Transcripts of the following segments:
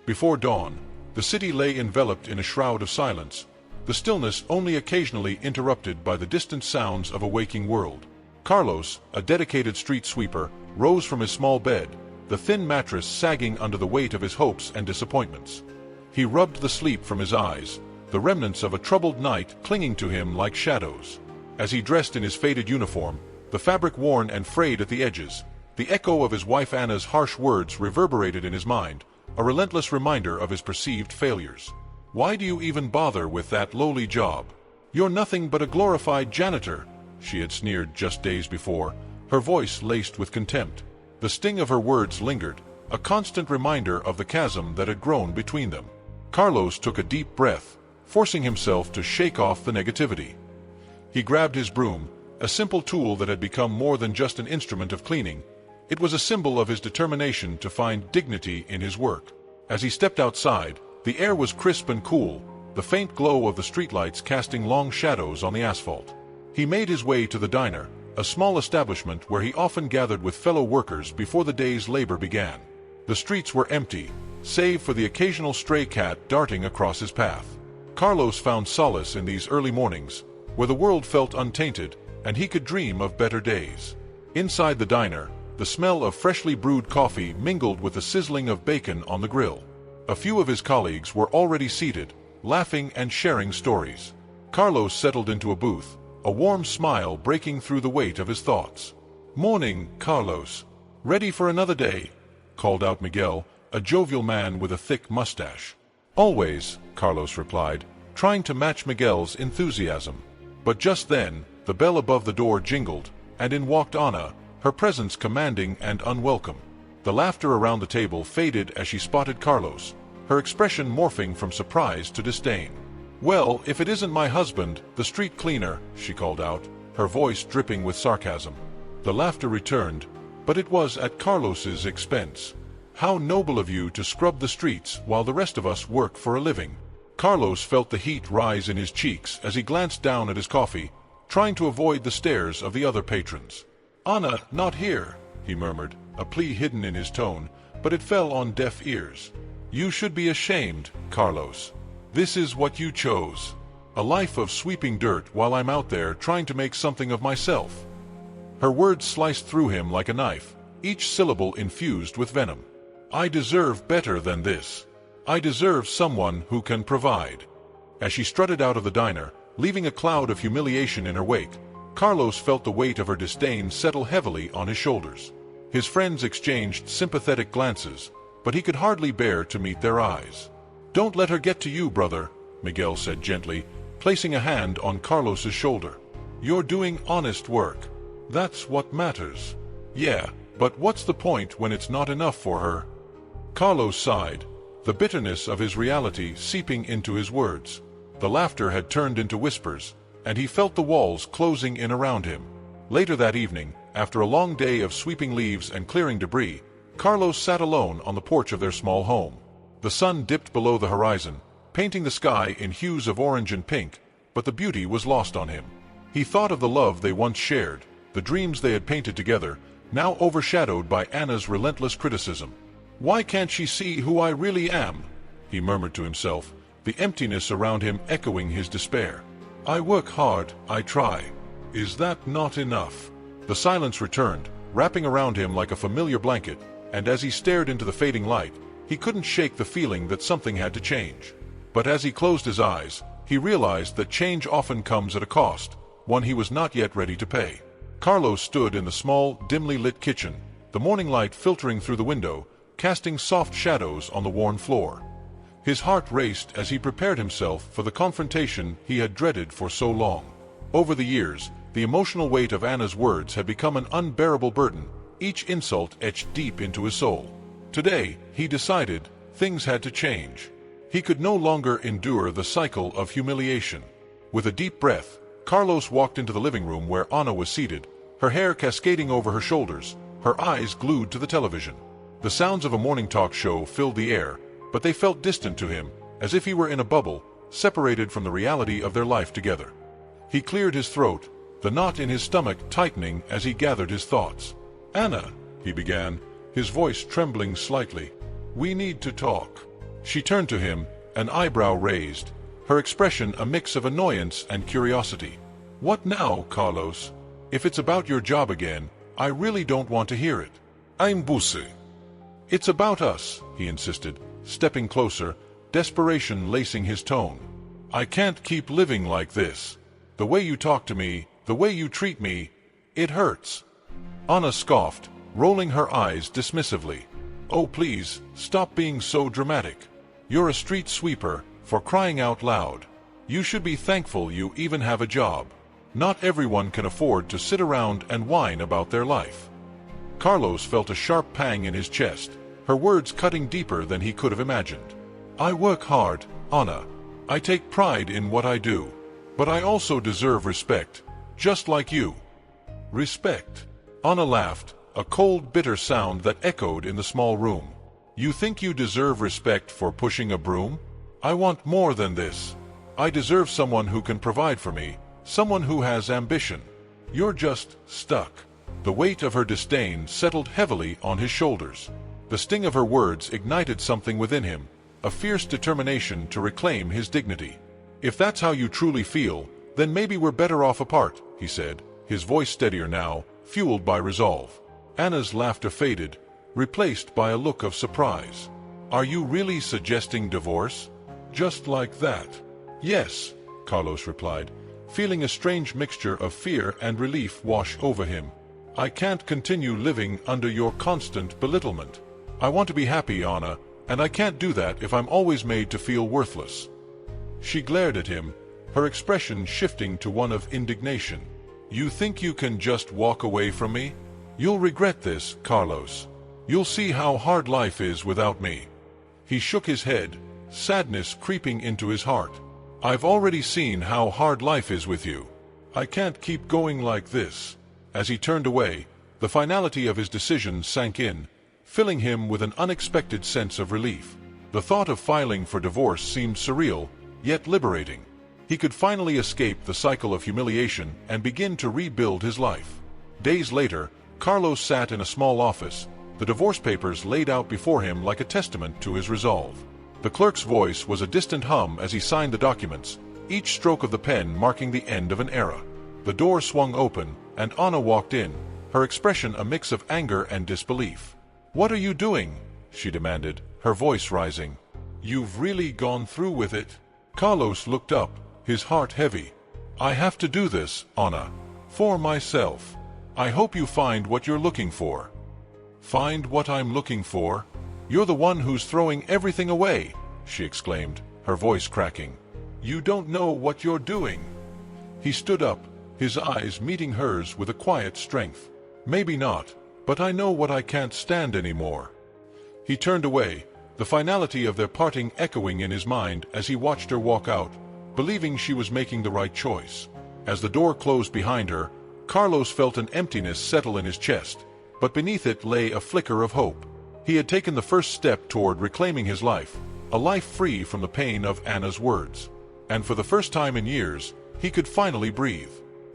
Before dawn, the city lay enveloped in a shroud of silence, the stillness only occasionally interrupted by the distant sounds of a waking world. Carlos, a dedicated street sweeper, rose from his small bed, the thin mattress sagging under the weight of his hopes and disappointments. He rubbed the sleep from his eyes, the remnants of a troubled night clinging to him like shadows. As he dressed in his faded uniform, the fabric worn and frayed at the edges, the echo of his wife Anna's harsh words reverberated in his mind, a relentless reminder of his perceived failures. "Why do you even bother with that lowly job? You're nothing but a glorified janitor," she had sneered just days before, her voice laced with contempt. The sting of her words lingered, a constant reminder of the chasm that had grown between them. Carlos took a deep breath, forcing himself to shake off the negativity. He grabbed his broom, a simple tool that had become more than just an instrument of cleaning. It was a symbol of his determination to find dignity in his work. As he stepped outside, the air was crisp and cool, the faint glow of the streetlights casting long shadows on the asphalt. He made his way to the diner, a small establishment where he often gathered with fellow workers before the day's labor began. The streets were empty, save for the occasional stray cat darting across his path. Carlos found solace in these early mornings, where the world felt untainted, and he could dream of better days. Inside the diner, the smell of freshly brewed coffee mingled with the sizzling of bacon on the grill. A few of his colleagues were already seated, laughing and sharing stories. Carlos settled into a booth, a warm smile breaking through the weight of his thoughts. "Morning, Carlos. Ready for another day?" called out Miguel, a jovial man with a thick mustache. "Always," Carlos replied, trying to match Miguel's enthusiasm. But just then, the bell above the door jingled, and in walked Anna, her presence commanding and unwelcome. The laughter around the table faded as she spotted Carlos, her expression morphing from surprise to disdain. "Well, if it isn't my husband, the street cleaner," she called out, her voice dripping with sarcasm. The laughter returned, but it was at Carlos's expense. "How noble of you to scrub the streets while the rest of us work for a living." Carlos felt the heat rise in his cheeks as he glanced down at his coffee, trying to avoid the stares of the other patrons. "Anna, not here," he murmured, a plea hidden in his tone, but it fell on deaf ears. "You should be ashamed, Carlos. This is what you chose. A life of sweeping dirt while I'm out there trying to make something of myself." Her words sliced through him like a knife, each syllable infused with venom. "I deserve better than this. I deserve someone who can provide." As she strutted out of the diner, leaving a cloud of humiliation in her wake, Carlos felt the weight of her disdain settle heavily on his shoulders. His friends exchanged sympathetic glances, but he could hardly bear to meet their eyes. "Don't let her get to you, brother," Miguel said gently, placing a hand on Carlos's shoulder. "You're doing honest work. That's what matters." "Yeah, but what's the point when it's not enough for her?" Carlos sighed, the bitterness of his reality seeping into his words. The laughter had turned into whispers, and he felt the walls closing in around him. Later that evening, after a long day of sweeping leaves and clearing debris, Carlos sat alone on the porch of their small home. The sun dipped below the horizon, painting the sky in hues of orange and pink, but the beauty was lost on him. He thought of the love they once shared, the dreams they had painted together, now overshadowed by Anna's relentless criticism. "Why can't she see who I really am?" he murmured to himself, the emptiness around him echoing his despair. "I work hard, I try. Is that not enough?" The silence returned, wrapping around him like a familiar blanket, and as he stared into the fading light, he couldn't shake the feeling that something had to change. But as he closed his eyes, he realized that change often comes at a cost, one he was not yet ready to pay. Carlos stood in the small, dimly lit kitchen, the morning light filtering through the window, casting soft shadows on the worn floor. His heart raced as he prepared himself for the confrontation he had dreaded for so long. Over the years, the emotional weight of Anna's words had become an unbearable burden, each insult etched deep into his soul. Today, he decided, things had to change. He could no longer endure the cycle of humiliation. With a deep breath, Carlos walked into the living room where Anna was seated, her hair cascading over her shoulders, her eyes glued to the television. The sounds of a morning talk show filled the air, but they felt distant to him, as if he were in a bubble, separated from the reality of their life together. He cleared his throat, the knot in his stomach tightening as he gathered his thoughts. "Anna," he began, his voice trembling slightly, "we need to talk." She turned to him, an eyebrow raised, her expression a mix of annoyance and curiosity. "What now, Carlos? If it's about your job again, I really don't want to hear it." "I'm busy." "It's about us," he insisted, stepping closer, desperation lacing his tone. "I can't keep living like this. The way you talk to me, the way you treat me, it hurts." Anna scoffed, rolling her eyes dismissively. "Oh please, stop being so dramatic. You're a street sweeper, for crying out loud. You should be thankful you even have a job. Not everyone can afford to sit around and whine about their life." Carlos felt a sharp pang in his chest, her words cutting deeper than he could have imagined. "I work hard, Anna. I take pride in what I do. But I also deserve respect, just like you." "Respect?" Anna laughed, a cold, bitter sound that echoed in the small room. "You think you deserve respect for pushing a broom? I want more than this. I deserve someone who can provide for me, someone who has ambition. You're just stuck." The weight of her disdain settled heavily on his shoulders. The sting of her words ignited something within him, a fierce determination to reclaim his dignity. "If that's how you truly feel, then maybe we're better off apart," he said, his voice steadier now, fueled by resolve. Anna's laughter faded, replaced by a look of surprise. "Are you really suggesting divorce? Just like that?" "Yes," Carlos replied, feeling a strange mixture of fear and relief wash over him. "I can't continue living under your constant belittlement. I want to be happy, Anna, and I can't do that if I'm always made to feel worthless." She glared at him, her expression shifting to one of indignation. "You think you can just walk away from me? You'll regret this, Carlos. You'll see how hard life is without me." He shook his head, sadness creeping into his heart. "I've already seen how hard life is with you. I can't keep going like this." As he turned away, the finality of his decision sank in, filling him with an unexpected sense of relief. The thought of filing for divorce seemed surreal, yet liberating. He could finally escape the cycle of humiliation and begin to rebuild his life. Days later, Carlos sat in a small office, the divorce papers laid out before him like a testament to his resolve. The clerk's voice was a distant hum as he signed the documents, each stroke of the pen marking the end of an era. The door swung open, and Anna walked in, her expression a mix of anger and disbelief. "What are you doing?" she demanded, her voice rising. "You've really gone through with it?" Carlos looked up, his heart heavy. "I have to do this, Anna. For myself. I hope you find what you're looking for." "Find what I'm looking for? You're the one who's throwing everything away," she exclaimed, her voice cracking. "You don't know what you're doing." He stood up, his eyes meeting hers with a quiet strength. "Maybe not, but I know what I can't stand anymore." He turned away, the finality of their parting echoing in his mind as he watched her walk out, believing she was making the right choice. As the door closed behind her, Carlos felt an emptiness settle in his chest, but beneath it lay a flicker of hope. He had taken the first step toward reclaiming his life, a life free from the pain of Anna's words. And for the first time in years, he could finally breathe.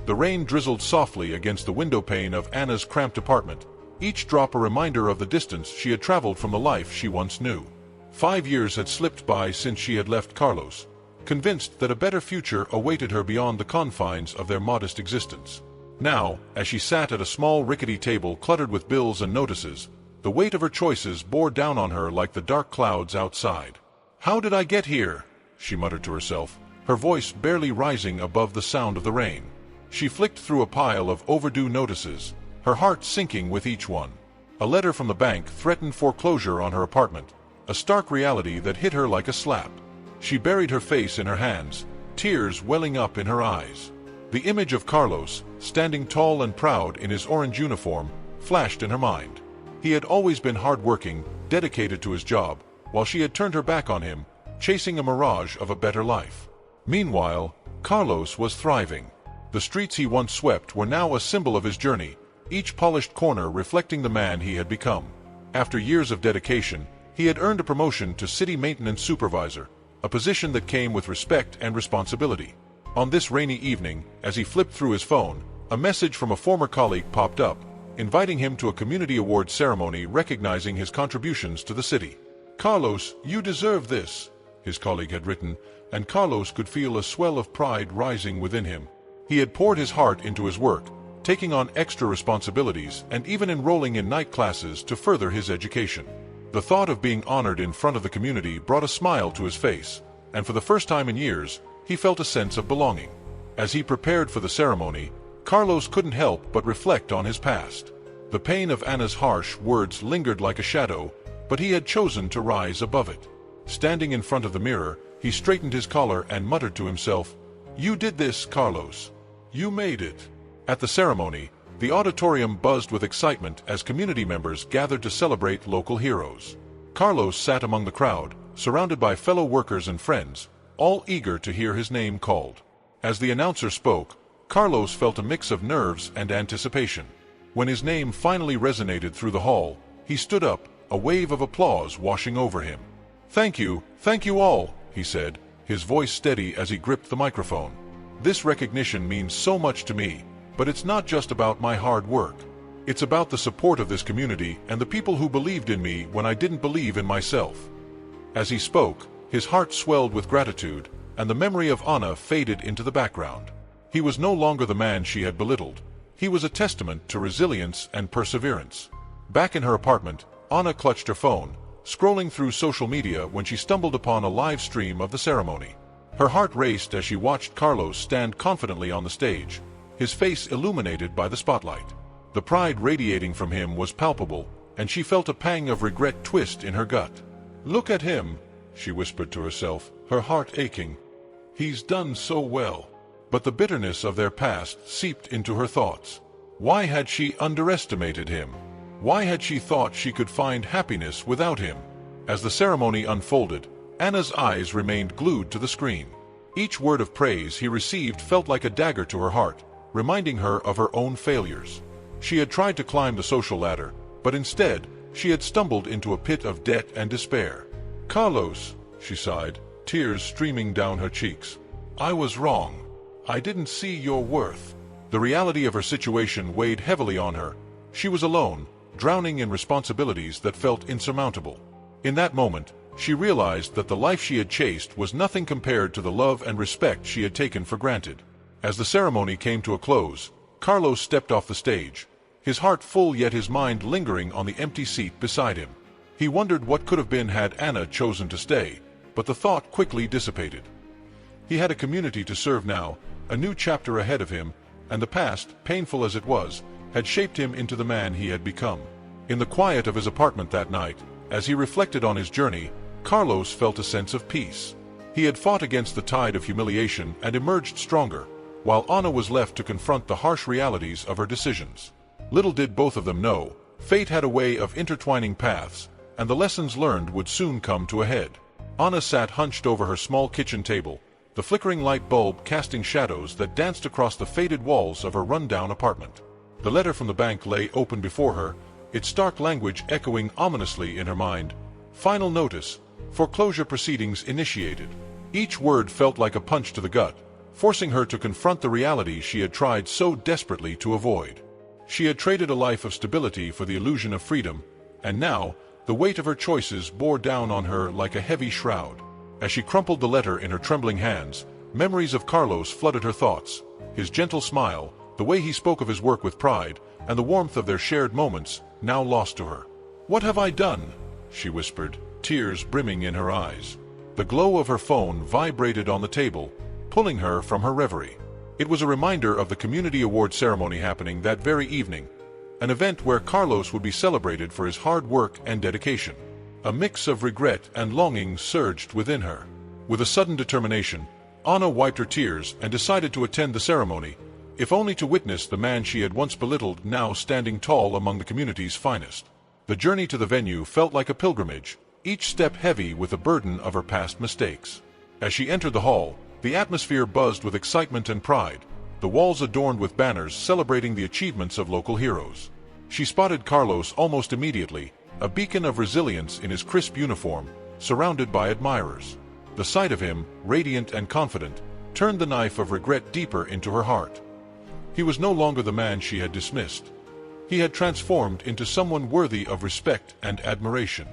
The rain drizzled softly against the window pane of Anna's cramped apartment, each drop a reminder of the distance she had traveled from the life she once knew. 5 years had slipped by since she had left Carlos, convinced that a better future awaited her beyond the confines of their modest existence. Now, as she sat at a small rickety table cluttered with bills and notices, the weight of her choices bore down on her like the dark clouds outside. "How did I get here?" she muttered to herself, her voice barely rising above the sound of the rain. She flicked through a pile of overdue notices, her heart sinking with each one. A letter from the bank threatened foreclosure on her apartment, a stark reality that hit her like a slap. She buried her face in her hands, tears welling up in her eyes. The image of Carlos, standing tall and proud in his orange uniform, flashed in her mind. He had always been hard-working, dedicated to his job, while she had turned her back on him, chasing a mirage of a better life. Meanwhile, Carlos was thriving. The streets he once swept were now a symbol of his journey, each polished corner reflecting the man he had become. After years of dedication, he had earned a promotion to city maintenance supervisor, a position that came with respect and responsibility. On this rainy evening, as he flipped through his phone, a message from a former colleague popped up, inviting him to a community award ceremony recognizing his contributions to the city. "Carlos, you deserve this," his colleague had written, and Carlos could feel a swell of pride rising within him. He had poured his heart into his work, taking on extra responsibilities and even enrolling in night classes to further his education. The thought of being honored in front of the community brought a smile to his face, and for the first time in years, he felt a sense of belonging. As he prepared for the ceremony, Carlos couldn't help but reflect on his past. The pain of Anna's harsh words lingered like a shadow, but he had chosen to rise above it. Standing in front of the mirror, he straightened his collar and muttered to himself, "You did this, Carlos. You made it." At the ceremony, the auditorium buzzed with excitement as community members gathered to celebrate local heroes. Carlos sat among the crowd, surrounded by fellow workers and friends, all eager to hear his name called. As the announcer spoke, Carlos felt a mix of nerves and anticipation. When his name finally resonated through the hall, he stood up, a wave of applause washing over him. Thank you all," he said, his voice steady as he gripped the microphone. "This recognition means so much to me, but it's not just about my hard work. It's about the support of this community and the people who believed in me when I didn't believe in myself." As he spoke, his heart swelled with gratitude, and the memory of Anna faded into the background. He was no longer the man she had belittled. He was a testament to resilience and perseverance. Back in her apartment, Anna clutched her phone, scrolling through social media when she stumbled upon a live stream of the ceremony. Her heart raced as she watched Carlos stand confidently on the stage, his face illuminated by the spotlight. The pride radiating from him was palpable, and she felt a pang of regret twist in her gut. "Look at him," she whispered to herself, her heart aching. "He's done so well." But the bitterness of their past seeped into her thoughts. Why had she underestimated him? Why had she thought she could find happiness without him? As the ceremony unfolded, Anna's eyes remained glued to the screen. Each word of praise he received felt like a dagger to her heart, reminding her of her own failures. She had tried to climb the social ladder, but instead, she had stumbled into a pit of debt and despair. "Carlos," she sighed, tears streaming down her cheeks. "I was wrong. I didn't see your worth." The reality of her situation weighed heavily on her. She was alone, drowning in responsibilities that felt insurmountable. In that moment, she realized that the life she had chased was nothing compared to the love and respect she had taken for granted. As the ceremony came to a close, Carlos stepped off the stage, his heart full yet his mind lingering on the empty seat beside him. He wondered what could have been had Anna chosen to stay, but the thought quickly dissipated. He had a community to serve now, a new chapter ahead of him, and the past, painful as it was, had shaped him into the man he had become. In the quiet of his apartment that night, as he reflected on his journey, Carlos felt a sense of peace. He had fought against the tide of humiliation and emerged stronger, while Anna was left to confront the harsh realities of her decisions. Little did both of them know, fate had a way of intertwining paths, and the lessons learned would soon come to a head. Anna sat hunched over her small kitchen table, the flickering light bulb casting shadows that danced across the faded walls of her run-down apartment. The letter from the bank lay open before her, its stark language echoing ominously in her mind. Final notice, foreclosure proceedings initiated. Each word felt like a punch to the gut, forcing her to confront the reality she had tried so desperately to avoid. She had traded a life of stability for the illusion of freedom, and now, the weight of her choices bore down on her like a heavy shroud. As she crumpled the letter in her trembling hands, memories of Carlos flooded her thoughts. His gentle smile, the way he spoke of his work with pride, and the warmth of their shared moments, now lost to her. "What have I done?" she whispered, tears brimming in her eyes. The glow of her phone vibrated on the table, pulling her from her reverie. It was a reminder of the community award ceremony happening that very evening, an event where Carlos would be celebrated for his hard work and dedication. A mix of regret and longing surged within her. With a sudden determination, Anna wiped her tears and decided to attend the ceremony, if only to witness the man she had once belittled now standing tall among the community's finest. The journey to the venue felt like a pilgrimage, each step heavy with the burden of her past mistakes. As she entered the hall, the atmosphere buzzed with excitement and pride, the walls adorned with banners celebrating the achievements of local heroes. She spotted Carlos almost immediately, a beacon of resilience in his crisp uniform, surrounded by admirers. The sight of him, radiant and confident, turned the knife of regret deeper into her heart. He was no longer the man she had dismissed. He had transformed into someone worthy of respect and admiration.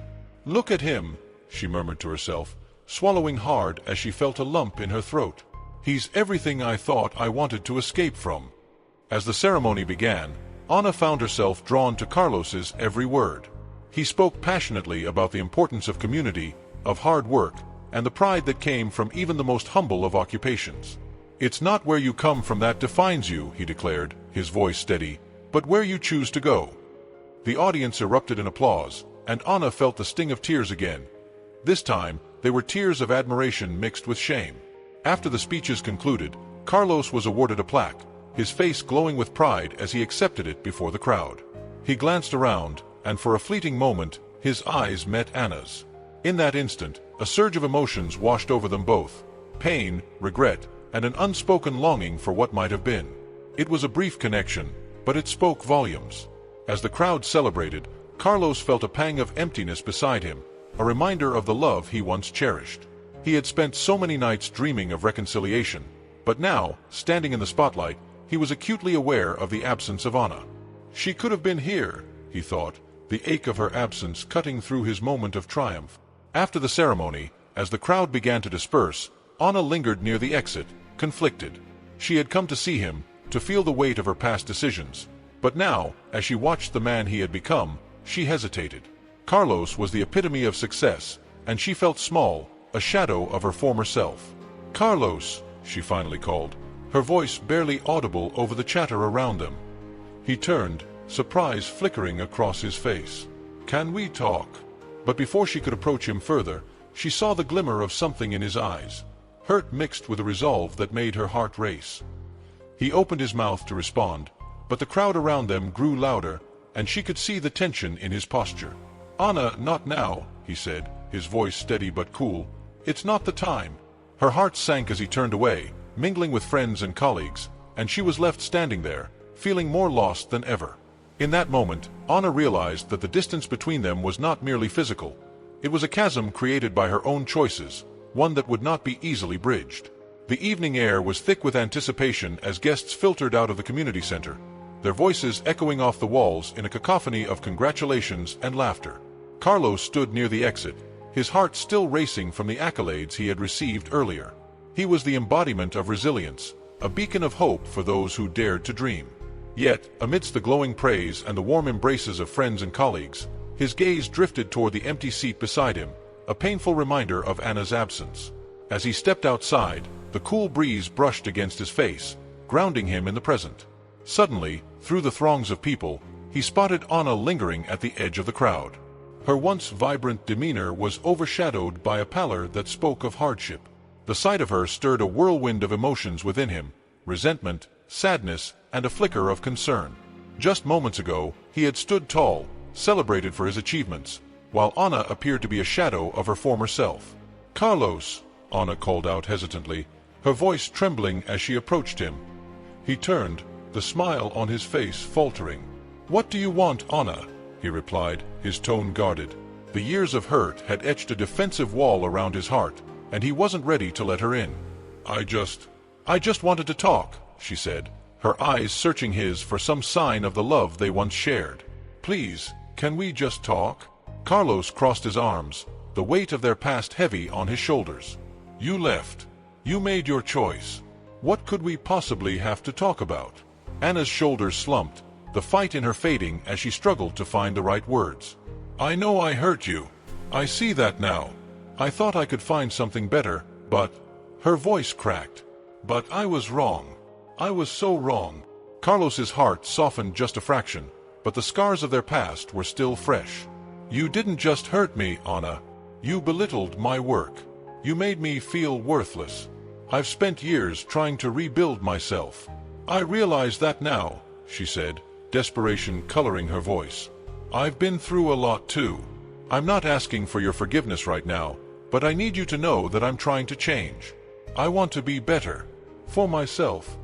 "Look at him," she murmured to herself, swallowing hard as she felt a lump in her throat. He's everything I thought I wanted to escape from. As the ceremony began, Anna found herself drawn to Carlos's every word. He spoke passionately about the importance of community, of hard work, and the pride that came from even the most humble of occupations. It's not where you come from that defines you, he declared, his voice steady, but where you choose to go. The audience erupted in applause, and Anna felt the sting of tears again. This time, they were tears of admiration mixed with shame. After the speeches concluded, Carlos was awarded a plaque, his face glowing with pride as he accepted it before the crowd. He glanced around, and for a fleeting moment, his eyes met Anna's. In that instant, a surge of emotions washed over them both: pain, regret, and an unspoken longing for what might have been. It was a brief connection, but it spoke volumes. As the crowd celebrated, Carlos felt a pang of emptiness beside him, a reminder of the love he once cherished. He had spent so many nights dreaming of reconciliation, but now, standing in the spotlight, he was acutely aware of the absence of Anna. She could have been here, he thought, the ache of her absence cutting through his moment of triumph. After the ceremony, as the crowd began to disperse, Anna lingered near the exit, conflicted. She had come to see him, to feel the weight of her past decisions, but now, as she watched the man he had become, she hesitated. Carlos was the epitome of success, and she felt small, a shadow of her former self. "Carlos," she finally called, her voice barely audible over the chatter around them. He turned, surprise flickering across his face. "Can we talk?" But before she could approach him further, she saw the glimmer of something in his eyes, hurt mixed with a resolve that made her heart race. He opened his mouth to respond, but the crowd around them grew louder, and she could see the tension in his posture. "Anna, not now," he said, his voice steady but cool. "It's not the time." Her heart sank as he turned away, mingling with friends and colleagues, and she was left standing there, feeling more lost than ever. In that moment, Anna realized that the distance between them was not merely physical. It was a chasm created by her own choices, one that would not be easily bridged. The evening air was thick with anticipation as guests filtered out of the community center, their voices echoing off the walls in a cacophony of congratulations and laughter. Carlos stood near the exit, his heart still racing from the accolades he had received earlier. He was the embodiment of resilience, a beacon of hope for those who dared to dream. Yet, amidst the glowing praise and the warm embraces of friends and colleagues, his gaze drifted toward the empty seat beside him, a painful reminder of Anna's absence. As he stepped outside, the cool breeze brushed against his face, grounding him in the present. Suddenly, through the throngs of people, he spotted Anna lingering at the edge of the crowd. Her once vibrant demeanor was overshadowed by a pallor that spoke of hardship. The sight of her stirred a whirlwind of emotions within him: resentment, sadness, and a flicker of concern. Just moments ago, he had stood tall, celebrated for his achievements, while Anna appeared to be a shadow of her former self. "Carlos," Anna called out hesitantly, her voice trembling as she approached him. He turned, the smile on his face faltering. "What do you want, Anna?" he replied, his tone guarded. The years of hurt had etched a defensive wall around his heart, and he wasn't ready to let her in. I just wanted to talk," she said, her eyes searching his for some sign of the love they once shared. "Please, can we just talk?" Carlos crossed his arms, the weight of their past heavy on his shoulders. "You left. You made your choice. What could we possibly have to talk about?" Anna's shoulders slumped, the fight in her fading as she struggled to find the right words. "I know I hurt you. I see that now. I thought I could find something better, but—" Her voice cracked. "But I was wrong. I was so wrong." Carlos's heart softened just a fraction, but the scars of their past were still fresh. "You didn't just hurt me, Anna. You belittled my work. You made me feel worthless. I've spent years trying to rebuild myself. I realize that now," she said, desperation coloring her voice. "I've been through a lot too. I'm not asking for your forgiveness right now, but I need you to know that I'm trying to change. I want to be better. For myself.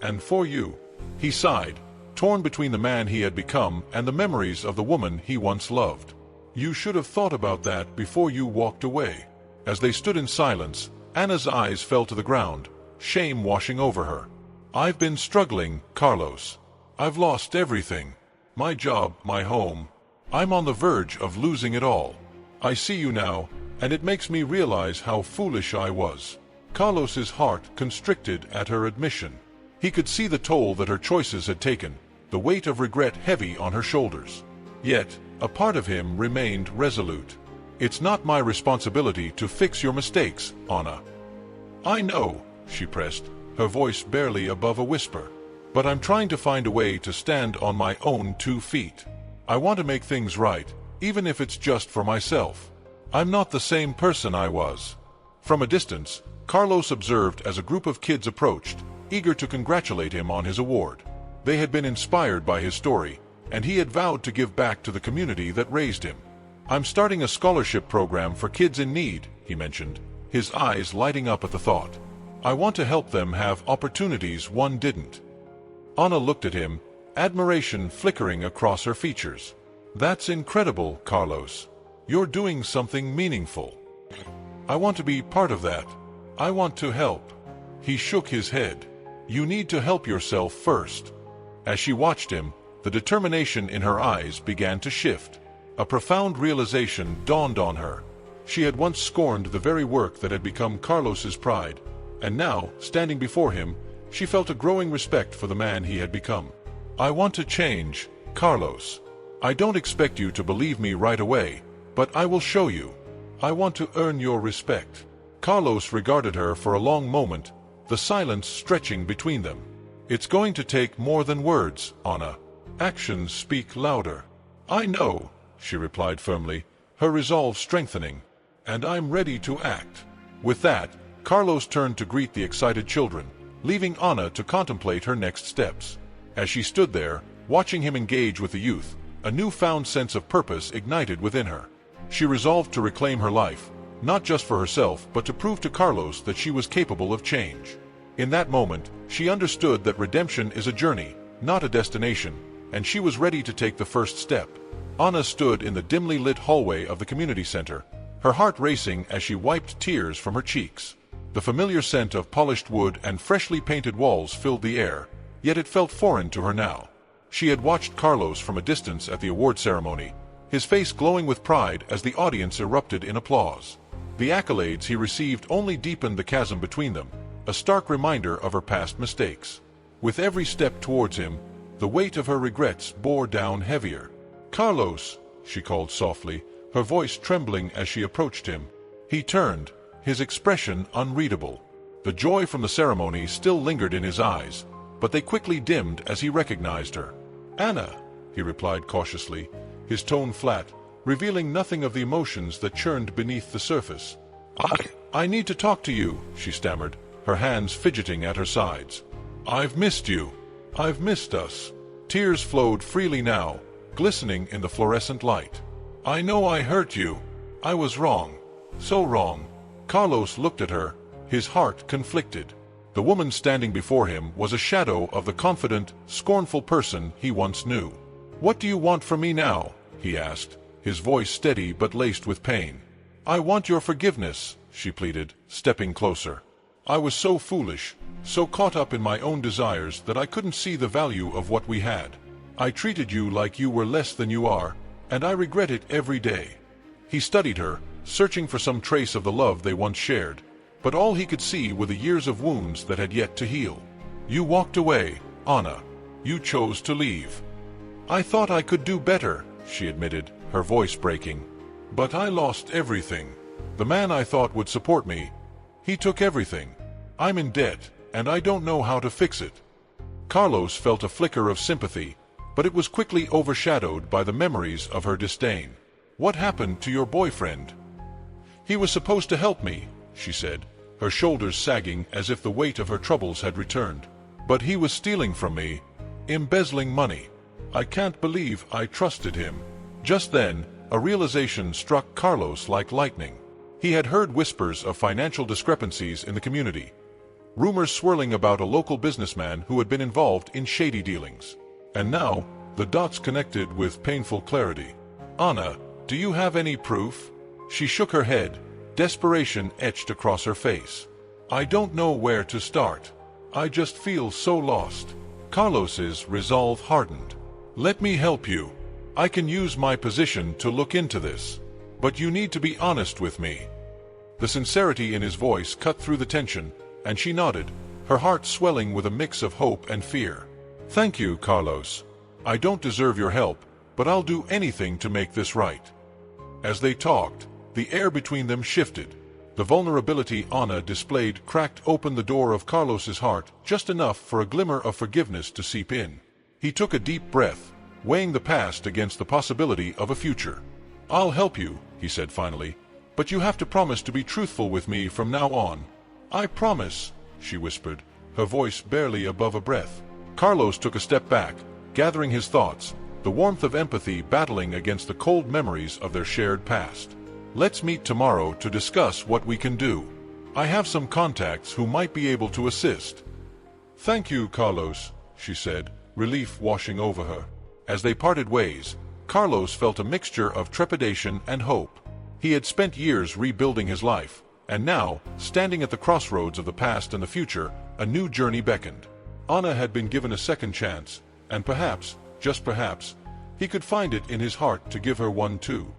And for you." He sighed, torn between the man he had become and the memories of the woman he once loved. "You should have thought about that before you walked away." As they stood in silence, Anna's eyes fell to the ground, shame washing over her. "I've been struggling, Carlos. I've lost everything. My job, my home. I'm on the verge of losing it all. I see you now, and it makes me realize how foolish I was." Carlos's heart constricted at her admission. He could see the toll that her choices had taken, the weight of regret heavy on her shoulders. Yet, a part of him remained resolute. "It's not my responsibility to fix your mistakes, Anna." "I know," she pressed, her voice barely above a whisper. "But I'm trying to find a way to stand on my own 2 feet. I want to make things right, even if it's just for myself. I'm not the same person I was." From a distance, Carlos observed as a group of kids approached, eager to congratulate him on his award. They had been inspired by his story, and he had vowed to give back to the community that raised him. "I'm starting a scholarship program for kids in need," he mentioned, his eyes lighting up at the thought. "I want to help them have opportunities one didn't." Anna looked at him, admiration flickering across her features. "That's incredible, Carlos. You're doing something meaningful. I want to be part of that. I want to help." He shook his head. "You need to help yourself first." As she watched him, the determination in her eyes began to shift. A profound realization dawned on her. She had once scorned the very work that had become Carlos's pride, and now, standing before him, she felt a growing respect for the man he had become. "I want to change, Carlos. I don't expect you to believe me right away, but I will show you. I want to earn your respect." Carlos regarded her for a long moment, the silence stretching between them. "It's going to take more than words, Anna. Actions speak louder." "I know," she replied firmly, her resolve strengthening. "And I'm ready to act." With that, Carlos turned to greet the excited children, leaving Anna to contemplate her next steps. As she stood there, watching him engage with the youth, a newfound sense of purpose ignited within her. She resolved to reclaim her life, not just for herself but to prove to Carlos that she was capable of change. In that moment, she understood that redemption is a journey, not a destination, and she was ready to take the first step. Anna stood in the dimly lit hallway of the community center, her heart racing as she wiped tears from her cheeks. The familiar scent of polished wood and freshly painted walls filled the air, yet it felt foreign to her now. She had watched Carlos from a distance at the award ceremony, his face glowing with pride as the audience erupted in applause. The accolades he received only deepened the chasm between them, a stark reminder of her past mistakes. With every step towards him, the weight of her regrets bore down heavier. "Carlos," she called softly, her voice trembling as she approached him. He turned, his expression unreadable. The joy from the ceremony still lingered in his eyes, but they quickly dimmed as he recognized her. "Anna," he replied cautiously, his tone flat, revealing nothing of the emotions that churned beneath the surface. I need to talk to you," she stammered, her hands fidgeting at her sides. "I've missed you. I've missed us." Tears flowed freely now, glistening in the fluorescent light. "I know I hurt you. I was wrong. So wrong." Carlos looked at her, his heart conflicted. The woman standing before him was a shadow of the confident, scornful person he once knew. "What do you want from me now?" he asked, his voice steady but laced with pain. "I want your forgiveness," she pleaded, stepping closer. "I was so foolish, so caught up in my own desires that I couldn't see the value of what we had. I treated you like you were less than you are, and I regret it every day." He studied her, searching for some trace of the love they once shared, but all he could see were the years of wounds that had yet to heal. "You walked away, Anna. You chose to leave." "I thought I could do better," she admitted, her voice breaking. "But I lost everything. The man I thought would support me, he took everything. I'm in debt, and I don't know how to fix it." Carlos felt a flicker of sympathy, but it was quickly overshadowed by the memories of her disdain. "What happened to your boyfriend?" "He was supposed to help me," she said, her shoulders sagging as if the weight of her troubles had returned. "But he was stealing from me, embezzling money. I can't believe I trusted him." Just then, a realization struck Carlos like lightning. He had heard whispers of financial discrepancies in the community, rumors swirling about a local businessman who had been involved in shady dealings. And now, the dots connected with painful clarity. "Anna, do you have any proof?" She shook her head, desperation etched across her face. "I don't know where to start. I just feel so lost." Carlos's resolve hardened. "Let me help you. I can use my position to look into this." But you need to be honest with me. The sincerity in his voice cut through the tension, and she nodded, her heart swelling with a mix of hope and fear. Thank you, Carlos. I don't deserve your help, but I'll do anything to make this right. As they talked, the air between them shifted. The vulnerability Ana displayed cracked open the door of Carlos's heart just enough for a glimmer of forgiveness to seep in. He took a deep breath, weighing the past against the possibility of a future. I'll help you, he said finally, but you have to promise to be truthful with me from now on. I promise, she whispered, her voice barely above a breath. Carlos took a step back, gathering his thoughts, the warmth of empathy battling against the cold memories of their shared past. Let's meet tomorrow to discuss what we can do. I have some contacts who might be able to assist. Thank you, Carlos, she said, relief washing over her. As they parted ways, Carlos felt a mixture of trepidation and hope. He had spent years rebuilding his life, and now, standing at the crossroads of the past and the future, a new journey beckoned. Ana had been given a second chance, and perhaps, just perhaps, he could find it in his heart to give her one too.